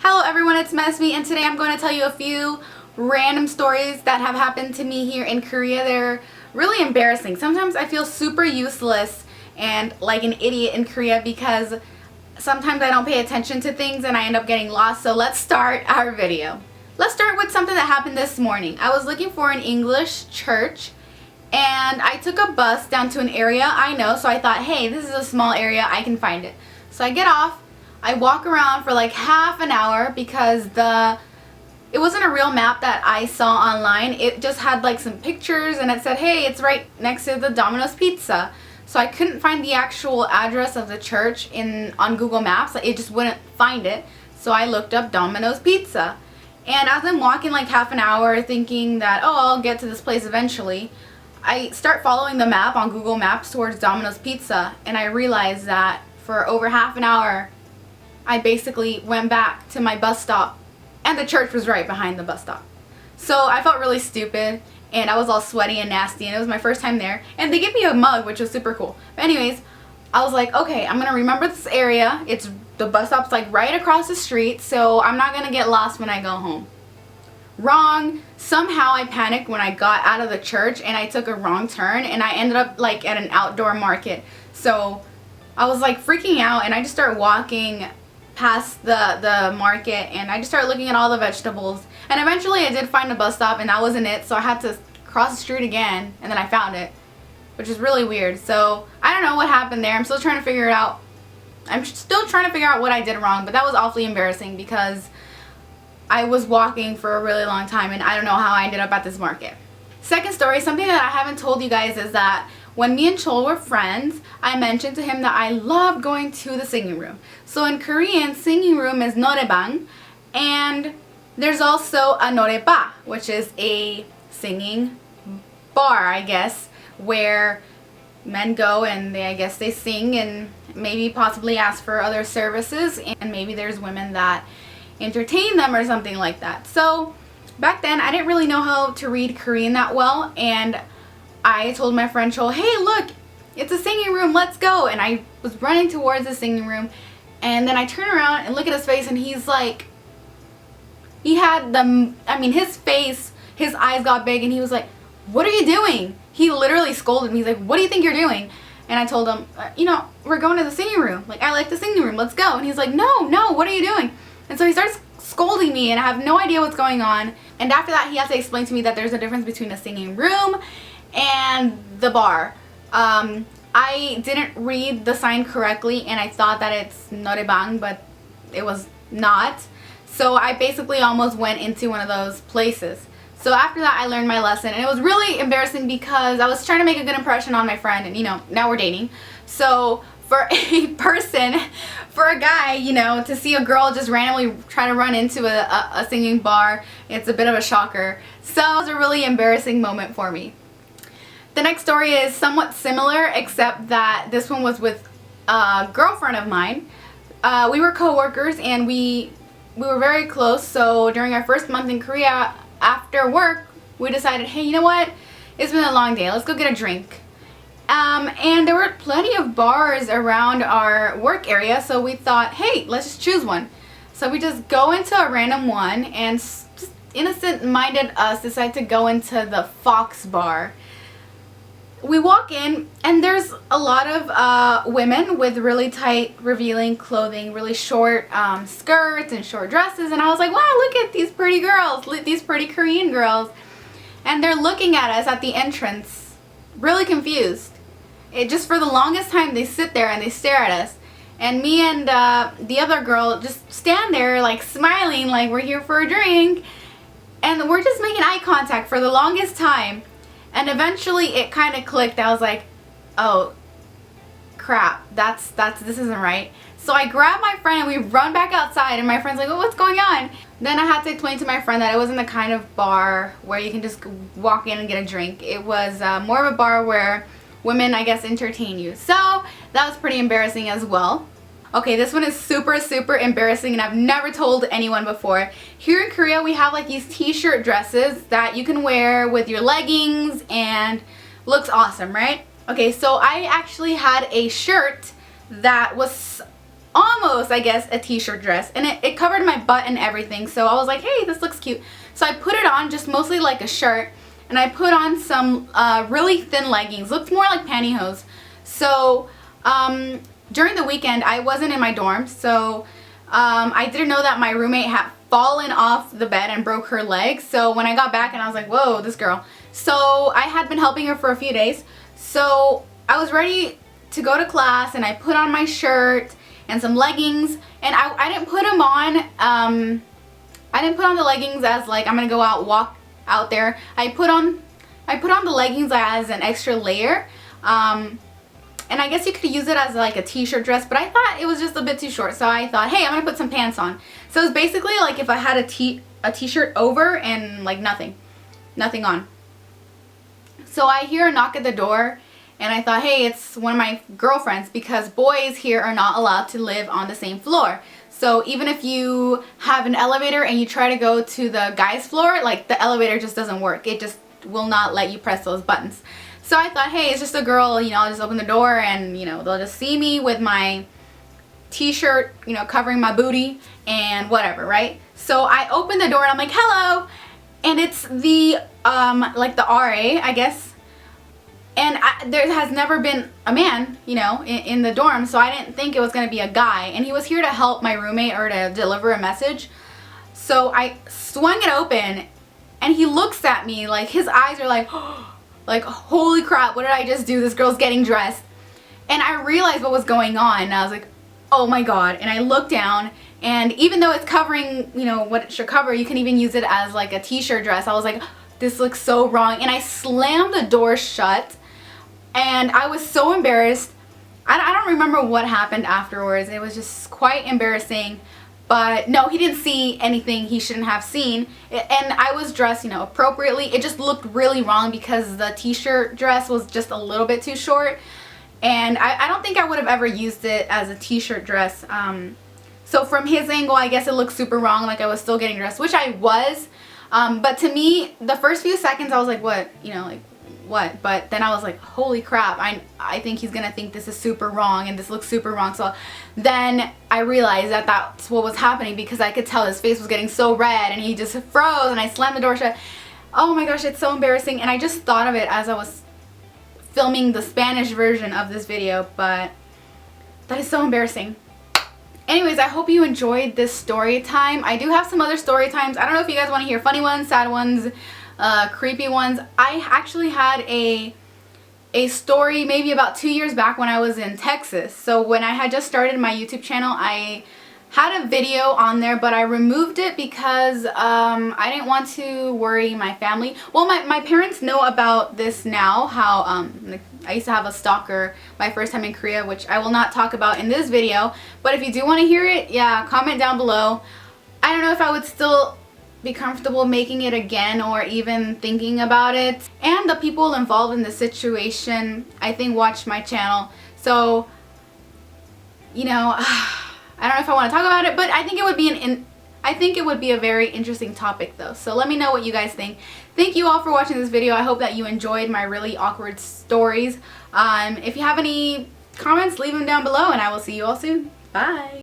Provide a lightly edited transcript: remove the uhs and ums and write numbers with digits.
Hello everyone, it's Mesmi, and today I'm going to tell you a few random stories that have happened to me here in Korea. They're really embarrassing. Sometimes I feel super useless and like an idiot in Korea because sometimes I don't pay attention to things and I end up getting lost. So let's start our video. Let's start with something that happened this morning. I was looking for an English church and I took a bus down to an area I know, so I thought, hey, this is a small area, I can find it. So I get off. I walk around for like half an hour because it wasn't a real map that I saw online. It just had like some pictures and it said, hey, it's right next to the Domino's Pizza. So I couldn't find the actual address of the church on Google Maps. It just wouldn't find it. So I looked up Domino's Pizza. And as I'm walking like half an hour thinking that, oh, I'll get to this place eventually, I start following the map on Google Maps towards Domino's Pizza, and I realized that for over half an hour I basically went back to my bus stop and the church was right behind the bus stop. So I felt really stupid and I was all sweaty and nasty, and it was my first time there, and they gave me a mug, which was super cool. But anyways, I was like, okay, I'm gonna remember this area. The bus stop's like right across the street, so I'm not gonna get lost when I go home. Wrong. Somehow I panicked when I got out of the church and I took a wrong turn and I ended up like at an outdoor market. So I was like freaking out and I just started walking past the market and I just started looking at all the vegetables, and eventually I did find a bus stop and that wasn't it, so I had to cross the street again and then I found it, which is really weird. So I don't know what happened there. I'm still trying to figure it out. I'm still trying to figure out what I did wrong, but that was awfully embarrassing because I was walking for a really long time and I don't know how I ended up at this market. Second story, something that I haven't told you guys is that when me and Chol were friends, I mentioned to him that I love going to the singing room. So in Korean, singing room is norebang, and there's also a norepa, which is a singing bar, I guess, where men go and I guess they sing and maybe possibly ask for other services, and maybe there's women that entertain them or something like that. So back then I didn't really know how to read Korean that well, and I told my friend Chol, hey look, it's a singing room, let's go. And I was running towards the singing room, and then I turn around and look at his face, and he's like, his face, his eyes got big, and he was like, what are you doing? He literally scolded me. He's like, what do you think you're doing? And I told him, we're going to the singing room. Like, I like the singing room, let's go. And he's like, no, what are you doing? And so he starts scolding me and I have no idea what's going on. And after that he has to explain to me that there's a difference between a singing room and the bar. I didn't read the sign correctly and I thought that it's norebang, but it was not. So I basically almost went into one of those places. So after that I learned my lesson, and it was really embarrassing because I was trying to make a good impression on my friend, and now we're dating. So for a guy, to see a girl just randomly try to run into a singing bar, it's a bit of a shocker. So it was a really embarrassing moment for me. The next story is somewhat similar, except that this one was with a girlfriend of mine. We were co-workers and we were very close, so during our first month in Korea, after work, we decided, hey, you know what? It's been a long day, let's go get a drink. And there were plenty of bars around our work area, so we thought, hey, let's just choose one. So we just go into a random one, and just innocent-minded us decide to go into the Fox bar. We walk in, and there's a lot of women with really tight, revealing clothing, really short skirts and short dresses, and I was like, wow, look at these pretty girls, these pretty Korean girls. And they're looking at us at the entrance, really confused. Just for the longest time they sit there and they stare at us, and me and the other girl just stand there like smiling like we're here for a drink, and we're just making eye contact for the longest time. And eventually it kind of clicked. I was like, oh crap, this isn't right. So I grab my friend and we run back outside, and my friend's like, oh, what's going on? Then I had to explain to my friend that it wasn't the kind of bar where you can just walk in and get a drink. It was more of a bar where women, I guess, entertain you. So that was pretty embarrassing as well. Okay, this one is super embarrassing and I've never told anyone before. Here in Korea we have like these t-shirt dresses that you can wear with your leggings and looks awesome, right? Okay, so I actually had a shirt that was almost, I guess, a t-shirt dress, and it covered my butt and everything. So I was like, hey, this looks cute. So I put it on just mostly like a shirt, and I put on some really thin leggings. Looked more like pantyhose. So during the weekend, I wasn't in my dorm, so I didn't know that my roommate had fallen off the bed and broke her leg. So when I got back, and I was like, whoa, this girl. So I had been helping her for a few days. So I was ready to go to class, and I put on my shirt and some leggings, and I didn't put them on, I didn't put on the leggings as like I'm gonna go out, walk out there. I put on the leggings as an extra layer, and I guess you could use it as like a t-shirt dress, but I thought it was just a bit too short, so I thought, hey, I'm gonna put some pants on. So it's basically like if I had a t-shirt over and like nothing on. So I hear a knock at the door, and I thought, hey, it's one of my girlfriends, because boys here are not allowed to live on the same floor. So even if you have an elevator and you try to go to the guy's floor, like the elevator just doesn't work. It just will not let you press those buttons. So I thought, hey, it's just a girl, you know, I'll just open the door and, you know, they'll just see me with my t-shirt, you know, covering my booty and whatever, right? So I open the door and I'm like, hello, and it's the, like the RA, I guess. And there has never been a man, you know, in the dorm, so I didn't think it was going to be a guy. And he was here to help my roommate or to deliver a message. So I swung it open, and he looks at me, like his eyes are like, like, holy crap, what did I just do? This girl's getting dressed. And I realized what was going on, and I was like, oh my god. And I looked down, and even though it's covering, you know, what it should cover, you can even use it as like a t-shirt dress. I was like, this looks so wrong. And I slammed the door shut. And I was so embarrassed. I don't remember what happened afterwards. It was just quite embarrassing. But no, he didn't see anything he shouldn't have seen. And I was dressed, you know, appropriately. It just looked really wrong because the t-shirt dress was just a little bit too short. And I don't think I would have ever used it as a t-shirt dress. So from his angle, I guess it looked super wrong, like I was still getting dressed, which I was. But to me, the first few seconds, I was like, what? You know, like, what? But then I was like, holy crap, I think he's gonna think this is super wrong and this looks super wrong. So then I realized that that's what was happening, because I could tell his face was getting so red and he just froze, and I slammed the door shut. Oh my gosh, it's so embarrassing. And I just thought of it as I was filming the Spanish version of this video, but that is so embarrassing. Anyways, I hope you enjoyed this story time. I do have some other story times. I don't know if you guys want to hear funny ones, sad ones, creepy ones. I actually had a story maybe about 2 years back when I was in Texas. So when I had just started my YouTube channel, I had a video on there, but I removed it because I didn't want to worry my family. Well, my parents know about this now, how I used to have a stalker my first time in Korea, which I will not talk about in this video. But if you do want to hear it, yeah, comment down below. I don't know if I would still be comfortable making it again or even thinking about it. And the people involved in the situation, I think, watch my channel. So, you know, I don't know if I want to talk about it, but I think it would be a very interesting topic though. So let me know what you guys think. Thank you all for watching this video. I hope that you enjoyed my really awkward stories. If you have any comments, leave them down below, and I will see you all soon. Bye.